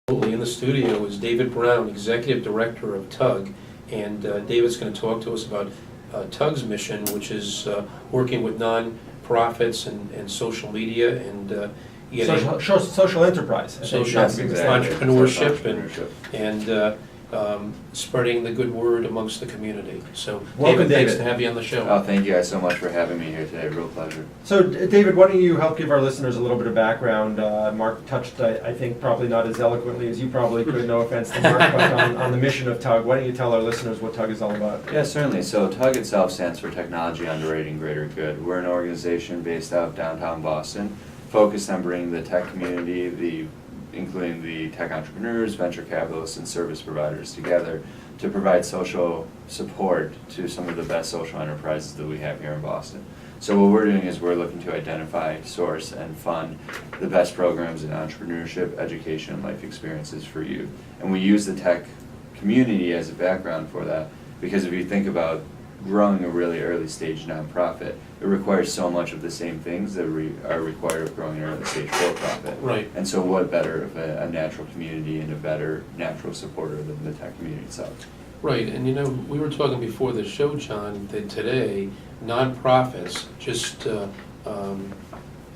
In the studio is David Brown, Executive Director of TUGG, and David's going to talk to us about TUGG's mission, which is working with non-profits and social media and social enterprise. Social entrepreneurship and spreading the good word amongst the community. So, Welcome, David, thanks David. to have you on the show. Oh, thank you guys so much for having me here today. Real pleasure. So, David, why don't you help give our listeners a little bit of background? Mark touched, I think, probably not as eloquently as you probably could, no offense to Mark, but on the mission of TUGG. Why don't you tell our listeners what TUGG is all about? Yeah, certainly. So TUGG itself stands for Technology Underwriting Greater Good. We're an organization based out of downtown Boston, focused on bringing the tech community, including the tech entrepreneurs, venture capitalists, and service providers together to provide social support to some of the best social enterprises that we have here in Boston. So what we're doing is we're looking to identify, source, and fund the best programs in entrepreneurship, education, and life experiences for youth. And we use the tech community as a background for that, because if you think about growing a really early stage nonprofit, it requires so much of the same things that are required of growing an early stage for-profit. Right. And so what better of a natural community and a better natural supporter than the tech community itself? Right, and you know, we were talking before the show, John, that today nonprofits just out Some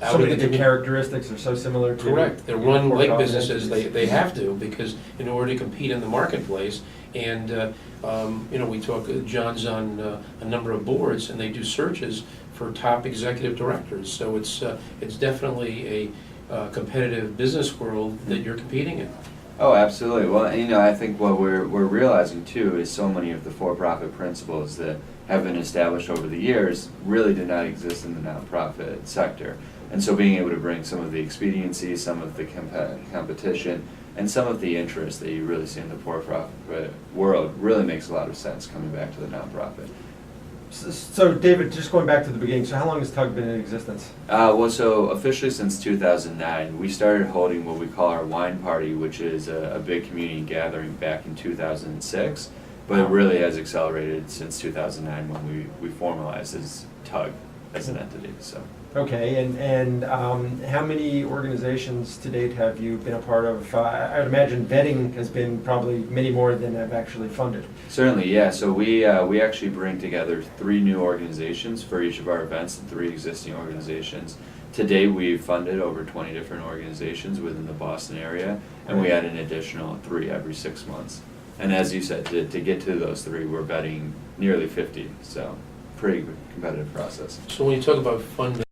of of the community. characteristics are so similar to... Correct. They're run like for-profit businesses. entities. They have to, because in order to compete in the marketplace, and you know, we talk. John's on a number of boards, and they do searches for top executive directors. So it's definitely a competitive business world that you're competing in. Oh, absolutely. Well, and, you know, I think what we're realizing too is so many of the for-profit principles that have been established over the years really did not exist in the nonprofit sector. And so being able to bring some of the expediency, some of the competition, and some of the interest that you really see in the for-profit world really makes a lot of sense coming back to the nonprofit. So, David, just going back to the beginning, so how long has TUGG been in existence? Well, so officially since 2009, we started holding what we call our wine party, which is a big community gathering back in 2006, but it really has accelerated since 2009 when we formalized as TUGG as an entity. So. Okay, and how many organizations to date have you been a part of? I would imagine vetting has been probably many more than have actually funded. Certainly, yeah. So we actually bring together 3 new organizations for each of our events and 3 existing organizations. To date, we've funded over 20 different organizations within the Boston area, and we add an additional 3 every 6 months. And as you said, to get to those 3, we're betting nearly 50, so pretty competitive process. So when you talk about funding,